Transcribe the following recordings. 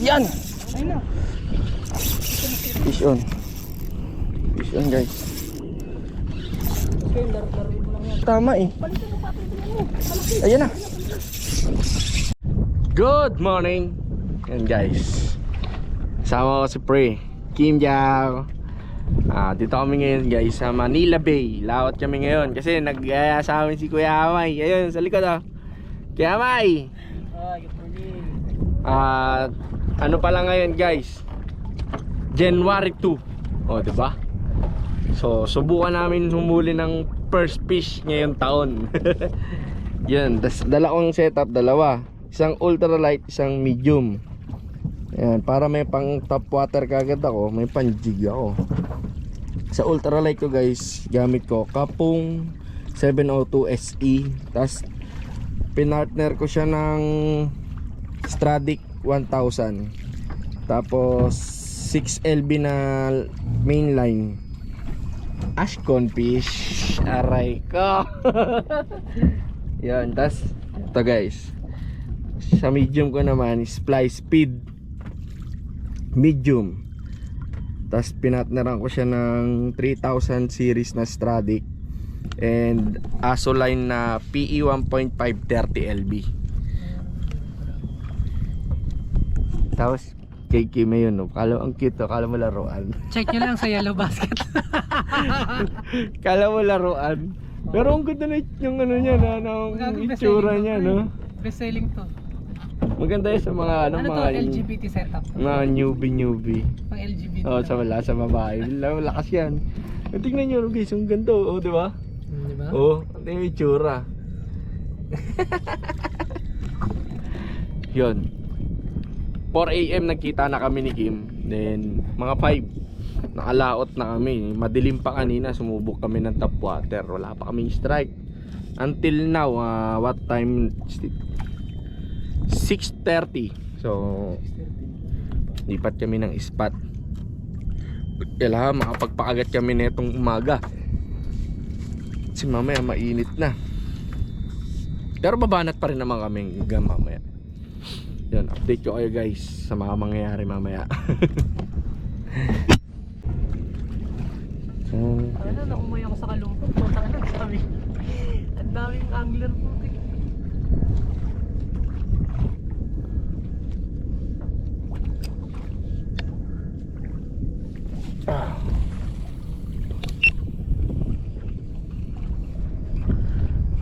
Yan! Fish on. Fish on guys. Tama eh. Ayan na. Good morning. Yan guys. Sama ko si Pre Kim Jao. Dito kami ngayon guys sa Manila Bay. Laot kami ngayon kasi nag-aya sa amin si Kuya Amay. Ayun sa likod Kuya Amay. Good morning. Ano pala ngayon guys, January 2. O diba? So subukan namin humuli ng first fish ngayong taon. Yan, dala kong setup, dalawa. Isang ultralight, isang medium. Ayan, para may pang top water kagad ako, may pang jig ako. Sa ultralight ko guys, gamit ko Kapong 702 SE. Tapos pinartner ko siya ng Stradic 1000. Tapos 6LB na mainline Ashcon fish. Aray ko. Yan, tas ito guys, sa medium ko naman is Fly Speed medium. Tas pinatneran ko siya ng 3000 series na Stradic and Asoline na PE 1.5 30LB. Tapos kay Kim yun, no? Kala ang cute, no? Kala mo laruan. Check nyo lang sa yellow basket. Kala mo laruan. Pero ang ganda na yung ano niya, na itsura niya, no? Best selling to. Maganda yun sa mga Ano to? mga LGBT setup. mga newbie. Pang LGBT. Oh, sa babae. Lakas yan. Tingnan niyo guys, ang ganda, oh, di ba? Diba? Oh, ito yung itsura. Yun. 4 AM nagkita na kami ni Kim. Then mga 5 nakalaot na kami. Madilim pa kanina, sumubok kami ng top water. Wala pa kaming strike. Until now, what time? 6:30. So lipat kami ng spot. Kailangan makapagpakagat kami netong umaga. Kasi mamaya mainit na. Pero babanat pa rin naman kami hanggang mamaya. Yan, update ko kayo guys sa mga mangyayari mamaya. Ano na, umuwi ako sa Kalumpong. Punta ka na, sabi. Ang daming angler po.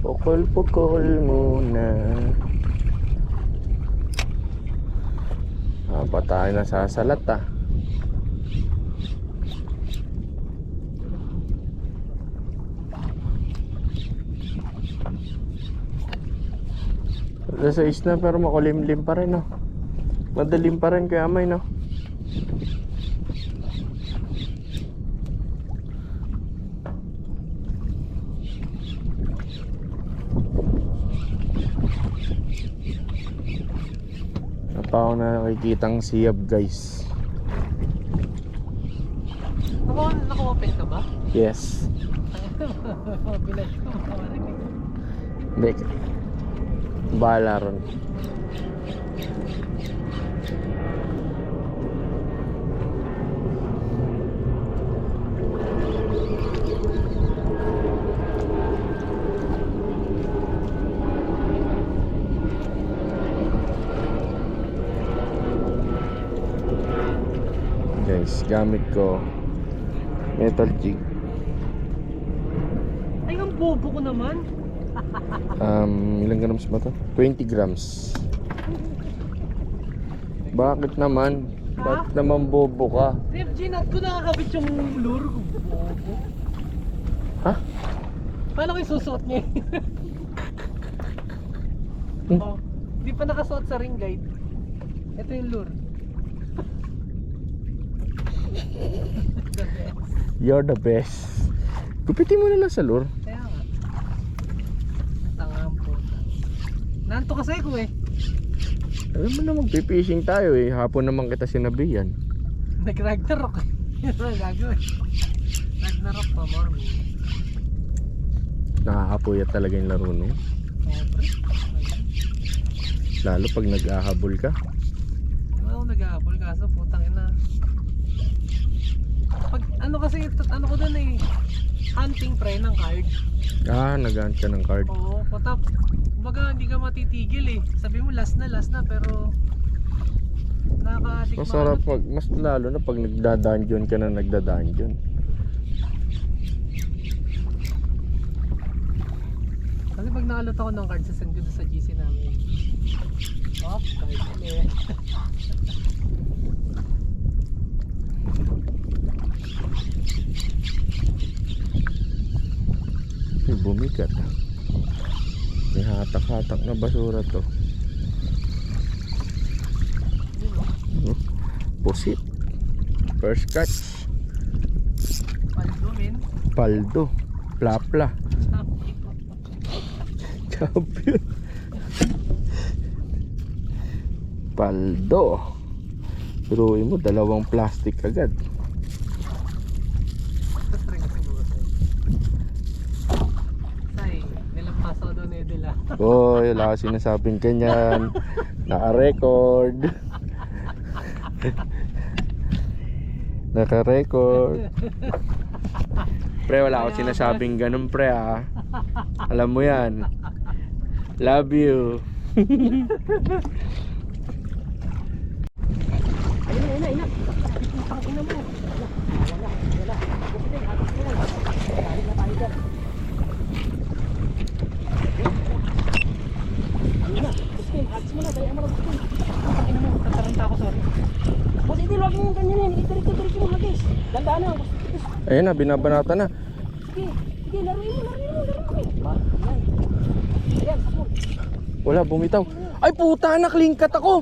Pukol-pukol muna. Pa tayo nasasalat Sa isla pero makulimlim pa rin, no? Madalim pa rin kaya may, no? Ako na nakikitang siyab guys. Naka-open ka ba? Yes. Bilas ko, makawarinig. Hindi. Bahala ron. Guys, gamit ko metal jig. Ay, ang bobo ko naman. Ilang grams ba to? 20 grams. Bakit naman? Bakit naman bobo ka? FG, not ko nakakabit yung lure ko. Bobo. Ha? Paano ko isusuot niya? Oh, di pa nakasuot sa ring guide. Ito yung lure. You're the best. Gupitin mo na lang sa lure. Kaya nga. Tangang po. Nanto kasi ko eh. Alam mo na magpipishing tayo eh. Hapon naman kita sinabihan. Nag-Ragnarok. Yan ang gagawin. Ragnarok pa, morning. Nakakapuyat talaga yung laro no. Lalo pag nag-ahabol ka. Ano ako nag-aabol kaso putang ina. Pag ano kasi ano ko dun eh. Hunting pre ng card. Nag-hunt ka ng card. Oo, potap. Kumbaga hindi ka matitigil eh. Sabi mo last na pero nakaka-addict Masarap pag, mas lalo na pag nagda-dungeon ka na nagda-dungeon. Kasi pag nakalot ako ng card, sasend ko sa GC namin. Oh, card ulit. Bumigat. May hatak-hatak na basura to. Pusit. First catch. Paldo, min. Paldo. Plapla. Champion. Paldo. Turuin mo, dalawang plastic agad. Tapos rin kasi mga say. Say, nilampas ako doon eh dila. Boy, wala ka sinasabing ganyan. Naka-record. Naka-record. Pre, wala ako sinasabing ganun pre ah. Alam mo yan. Love you. Ayun. Putang ina mo. Wala. Kasi hatos mo yan. Galing na tayo dyan. Ayun na. Buskin, hatos mo na. Daya mo na buskin. Putang ina mo. Tataranta ako, sorry. Boss, hindi. Huwag mong ganyan yan. Itarik mo hagis. Dandaan na. Ayun na, binabanata na. Sige, laruin mo. Yan, sapul. Wala, bumitaw. Ay puta na, clean cut ako.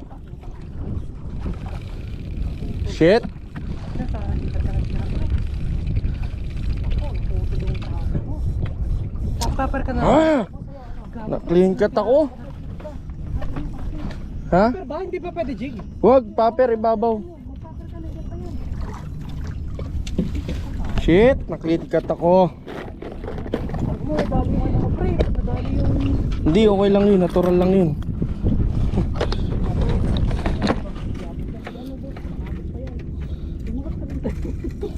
Shit. Paper ka na. Na-clean cut ako. Ha? Paper ba? Hindi pa pwede jig. Wag, paper ibabaw. Shit, na-clean cut ako. Mo, dali mo ano pre. Nadali yung... Hindi, okay lang yun, natural lang yun.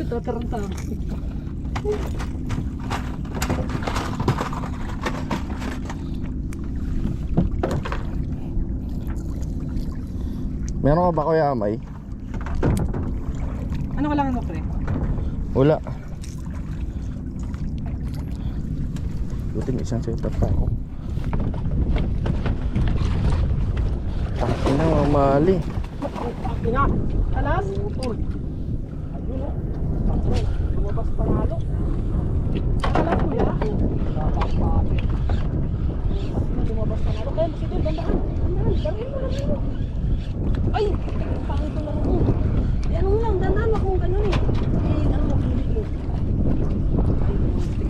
Tataranta. Meron ka ba kuya Amay? Ano kailangan mo pre? Wala. Buti may isang setup pa ako. Takin na mamali. Ina, alas. Ayun o. Lumabas panalo. Alas mo ya? Lumabas panalo. Kaya kasi doon, dandahan. Dandahan mo. Ay! Pangit ko lang ako. Ano mo lang, dandahan mo kung gano'n eh. Ano mo, kinig mo.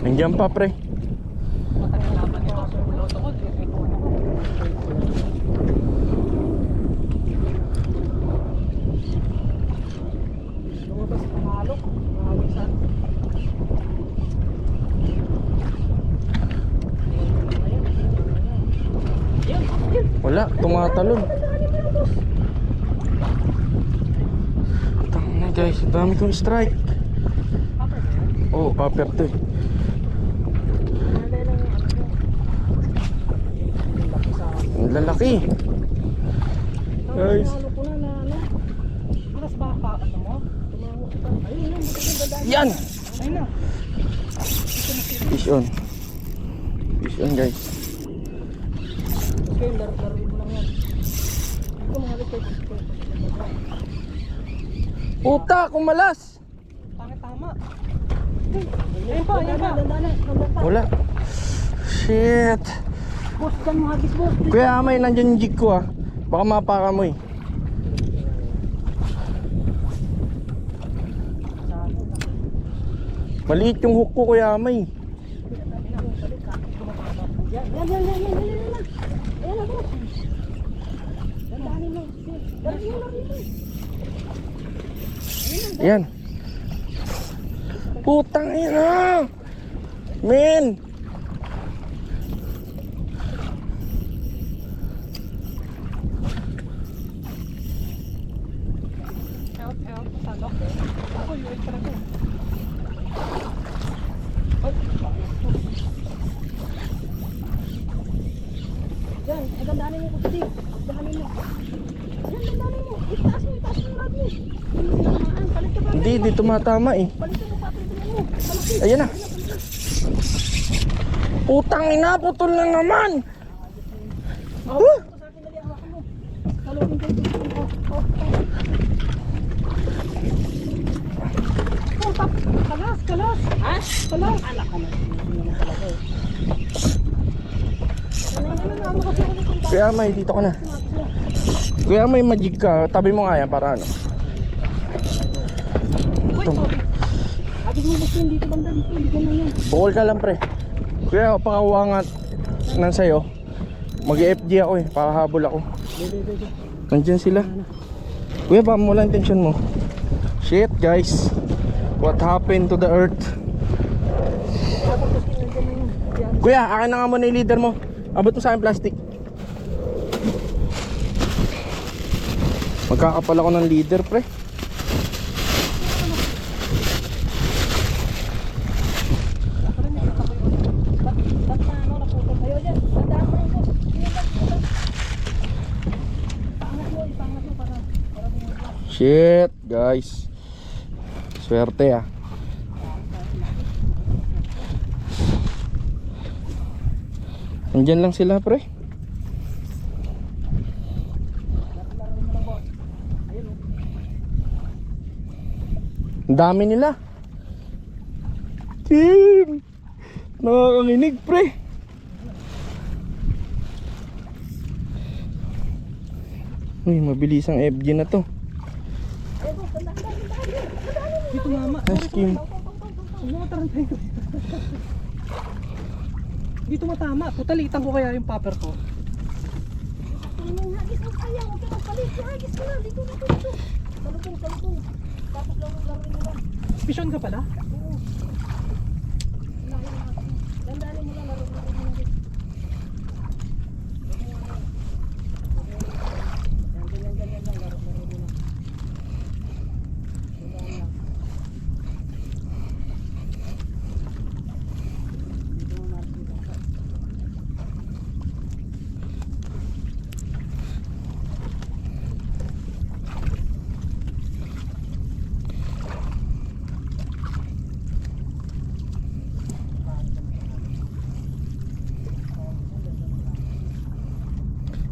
Nandiyan pa pre. Matagal laban nito. Ulot ako. Lumabas panalo. Mahawisan. Wala, tumatalon. Tangina guys, ang dami kong strike. Oo, paper to eh. Ang lalaki. Guys. Alas ba pa ano mo? Ayun. Yan! Ayun na. Fish on. Fish on guys. Okay, laruin mo lang yan. Ito mga likod. Puta, kumalas! Pangit tama. Ayun pa. Wala. Shit. Boss, dyan mo hagis boss. Kuya Amay, nandyan yung jig ko ah. Baka mapaka mo eh. Maliit yung hook ko Kuya Amay. Yan. Ayan na boss. Dandanin mo. Laruin mo. Yan. Putang ina. Men. Talok. Ako, yung para ko. Ay, yan, agandaanin mo ko dito. Agandaanin mo. Yan, agandaanin mo. Itaas mo yung rad mo. Hindi mo namaan. Palit ka pa. Hindi, di tumatama eh. Palit mo pa, pilihan mo. Palaki. Ayan na. Putang ina, putol na naman. Oh, ito sa akin, dali, hawakan mo. Talogin kayo dito. Oh, tap. Kalas, kalas. Ha? Kalas. Anak ka na. Hindi naman talaga eh. Ano kasi ako nitong Kuya May, dito ka na. Kuya May, magic ka. Tabi mo nga yan para ano. Uy, sorry. Abig mo gusto yung dito banda dito. Bigyan mo yan. Bukol ka lang pre. Kuya, pakawangat nan sa'yo. Mag-FG ako eh, pakahabol ako. Nandiyan sila. Kuya, baka mo lang tension mo. Shit guys, what happened to the earth? Kuya, akin na nga muna yung leader mo. Abot mo sa akin plastic. Magkakapal ako ng leader pre. Shit guys, swerte ah. Nandyan lang sila pre. Ang dami nila. Team, nakakanginig pre. Uy, mabilis ang FG na to. Dito mama. Nice team. Dito matama. Putalitan ko kaya yung popper ko. Hagis mo kaya, huwag ka magpalit. Hagis mo na, dito. Talutong. Tapos laro mo lang. Vision ka pala? Oo. Dandanin mo lang, laro mo lang. Ganyan lang, laro mo lang.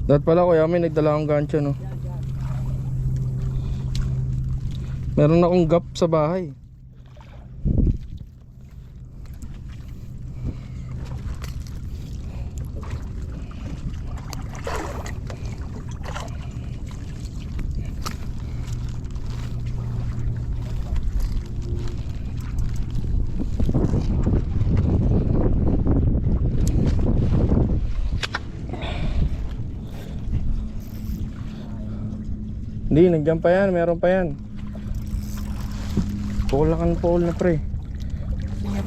Dapat pala kuya may nagdala akong gancho no. Meron akong gap sa bahay. Hindi, nandiyan pa yan, meron pa yan. Pulakan na pre.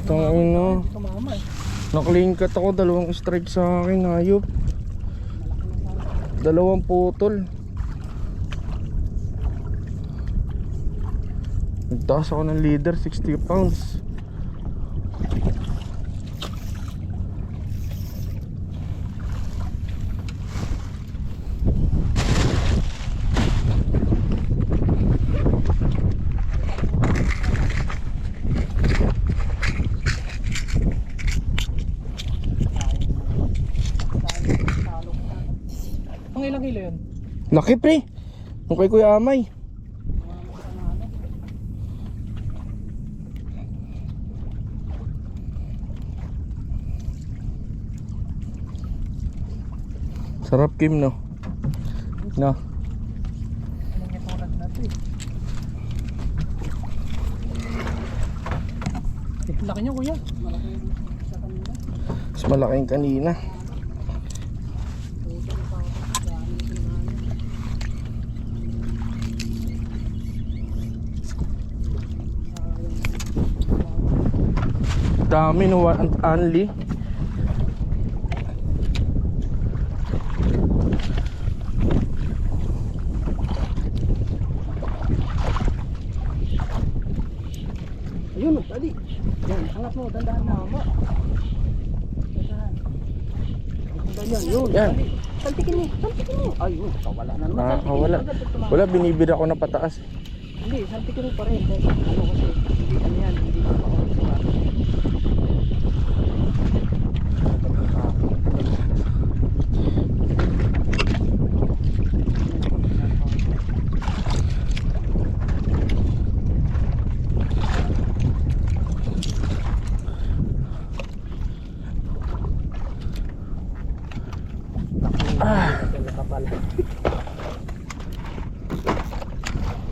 Tangin no. Dito mama eh. Na-clean cut ako, 2 strike sa akin, hayop. 2 putol. Nagtaas ako ng leader, 60 pounds. Ang ilang kilo yun? Laki pre. Yung kay Kuya Amay. Sarap Kim no. No. Anong itulag na ito eh. Laki nyo kuya. Mas malaking kanina. Dami no, only. Ayun, dali. Yan, angat mo, dandahan mo. Dandahan. Ganyan, yun. Yan. Dali. Saltikin mo, saltikin mo. Ayun, wala na naman. Nakakawala. Wala, binibida ko na pataas. Hindi, saltikin mo pa rin. Dahil ano kasi, hindi ano yan, hindi ko pa ako diba?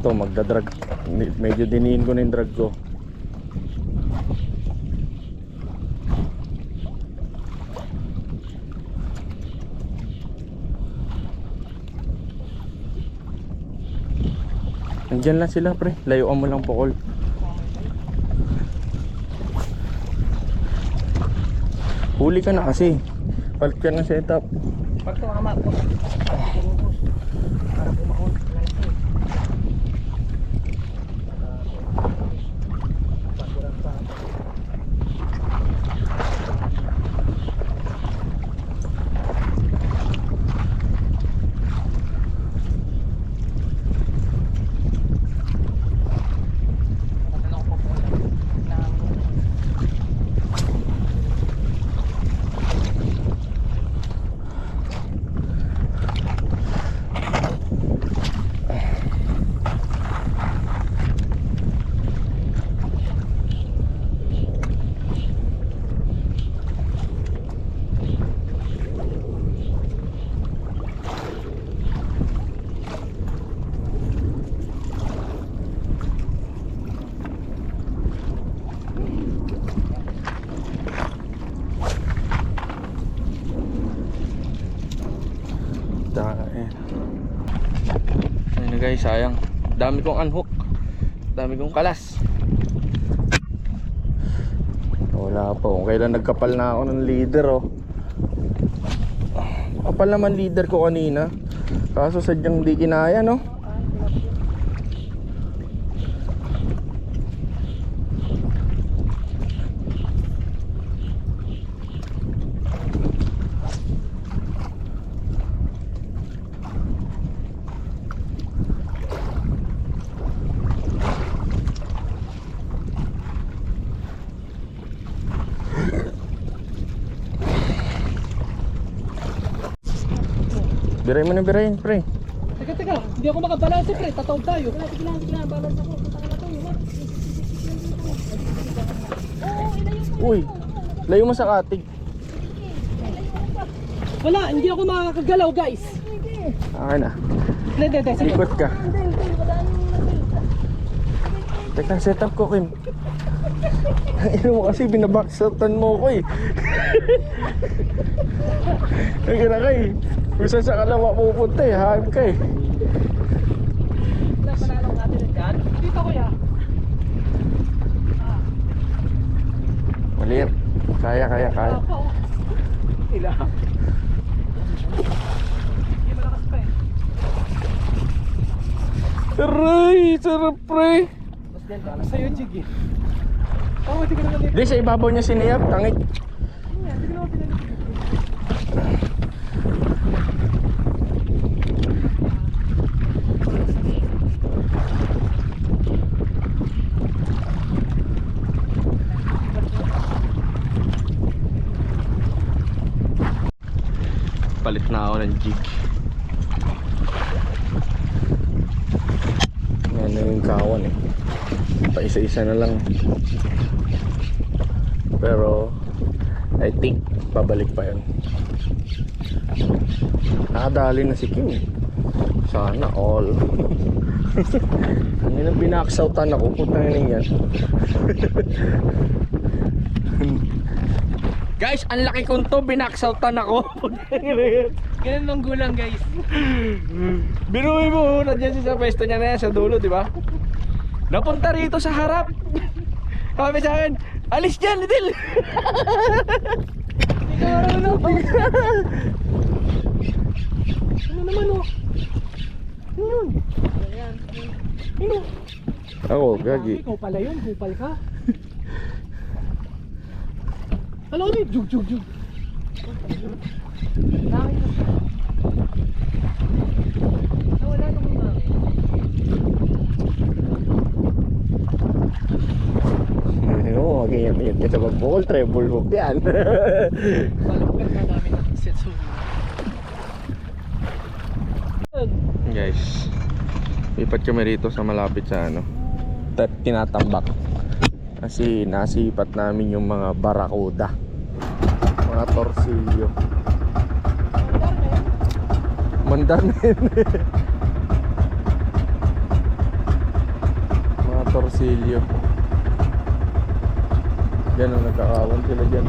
Ito, magdadrag. Medyo diniin ko na yung drag ko. Andyan lang sila, pre. Layuan mo lang pukol. Huli ka na kasi. Palit ka ng setup. Pag tumama po, para bumakon. Ayun na guys, sayang. Dami kong unhook. Dami kong kalas. Wala pa. Kung kailan nagkapal na ako ng leader, oh. Kapal naman leader ko kanina. Kaso sadyang di kinaya, no? Birayin mo na, birayin, pre. Teka, hindi ako makabalanse, pre. Tataob tayo. Tignan, balance ako. Punta ka na to, yun. Uy, layo mo sa katig. Wala, hindi ako makakagalaw, guys. Okay na. Hindi, sige. Ikot ka. Teka, setup ko, Kim. Ino mo kasi binabackshotan mo ko eh. Ang gana ka eh. Kung saan sa kalawa pupunta eh, haim ka eh. Panalong natin dyan. Dito, kuya. Maliit. Kaya. Ila. Hindi malakas pa eh. Aray, sarap pre. Mas din, balas sa'yo, Jig eh. Oh, hindi ka naman dito. Di, sa ibabaw niya siniyap, tangik. Hindi ka naman pinanip. Palit na ako ng jig. Yan na yung kawan eh. Pa isa-isa na lang. Pero I think pabalik pa yun. Nakadali na si Kim eh. Sana all. Ano nang binakshoutan ako, putang ina yan. Guys, ang laki kong to, binakshoutan ako. Ganun lang gulang, guys. Biruin mo, nandiyan siya sa pwesto niya na yan sa dulo, di ba? Napunta rito sa harap. Sabi sa akin, alis dyan, Lidl. Hindi ka marunong. Ano naman, oh? Ano yun? yan. Ako, gagi. Ikaw pala yun, kupal ka. Alam mo, jug. Dami ka. Wala nung umami. Oo, ganyan ka sa magbukol, treble hook yan. Balukper na namin ang setsu. Guys, lipat kami rito sa malapit sa ano, tinatambak. Kasi nasipat namin yung mga barakuda, mga torsilyo. Mandar na yun. Mga torsilyo. Diyan nagkakawan sila dyan.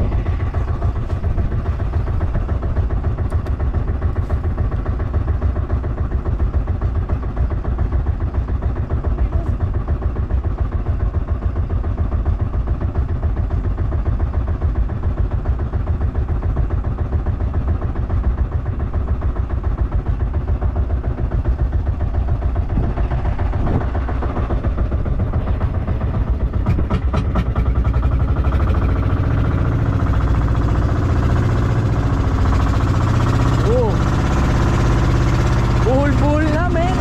Buhol-buhol namin.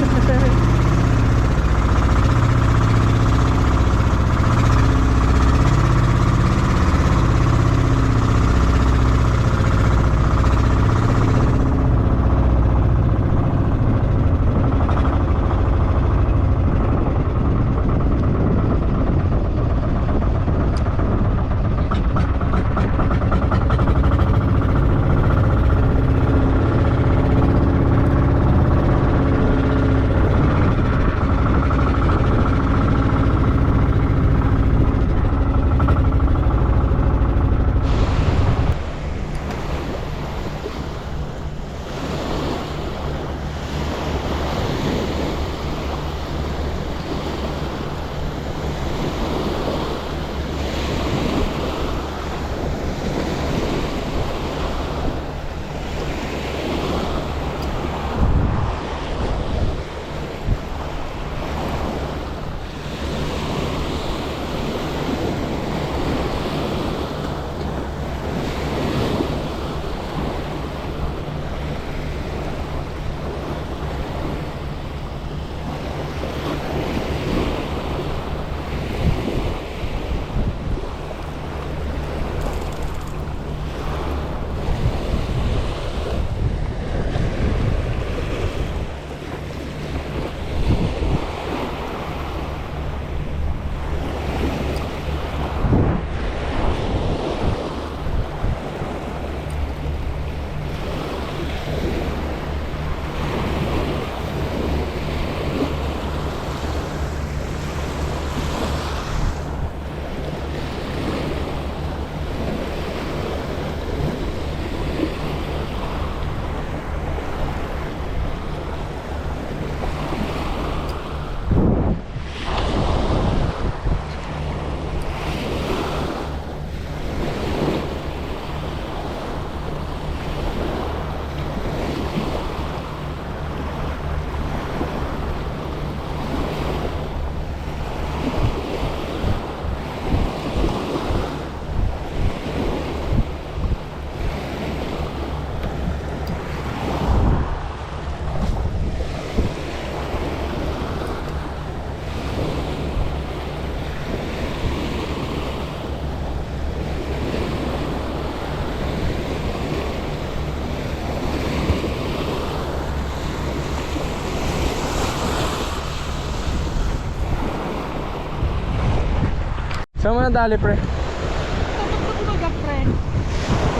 Saan mo nadali, pre? Tapos friend.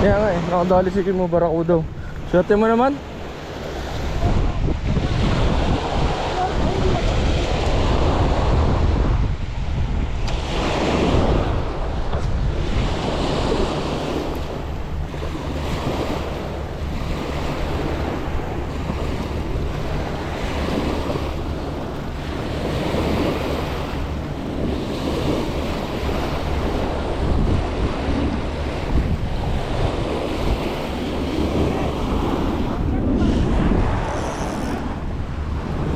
Kaya nga eh, nakadali si mo barakudaw. Swerte mo naman.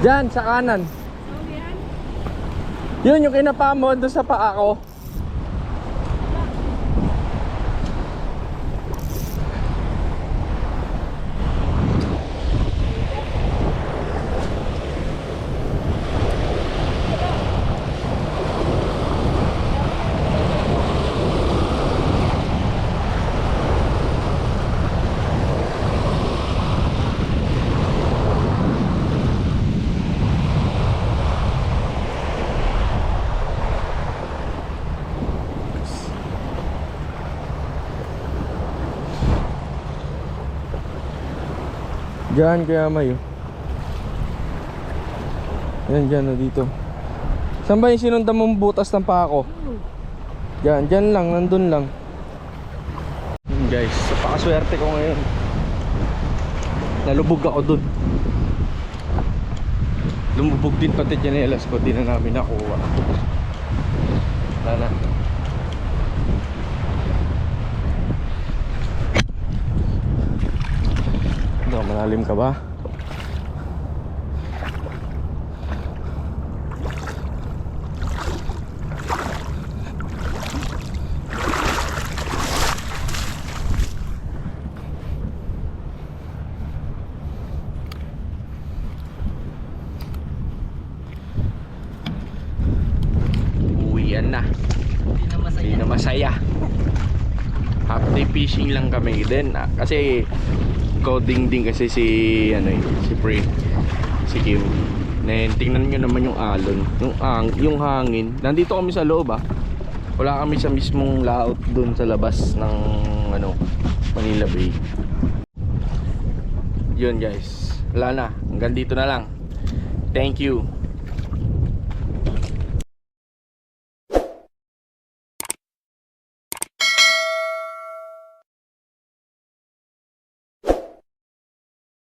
Diyan, sa kanan. Yun yung kinapa mo doon sa paa ko. Diyan kaya may yan dyan o dito. Saan ba yung sinundan mong butas ng paa ko? Dyan lang, nandun lang. Guys, pakaswerte ko ngayon. Nalubog ako dun. Lumubog din pati tsinelas ko, di na namin nakuha. Wala na. Malalim ka ba? Uwian na. Hindi na masaya. Half day fishing lang kami din kasi coding din kasi si si Pre, si Kim. Tingnan nyo naman yung alon, yung hangin. Nandito kami sa loob wala kami sa mismong layout dun sa labas ng Manila Bay. Yun guys, wala na, hanggang dito na lang. Thank you.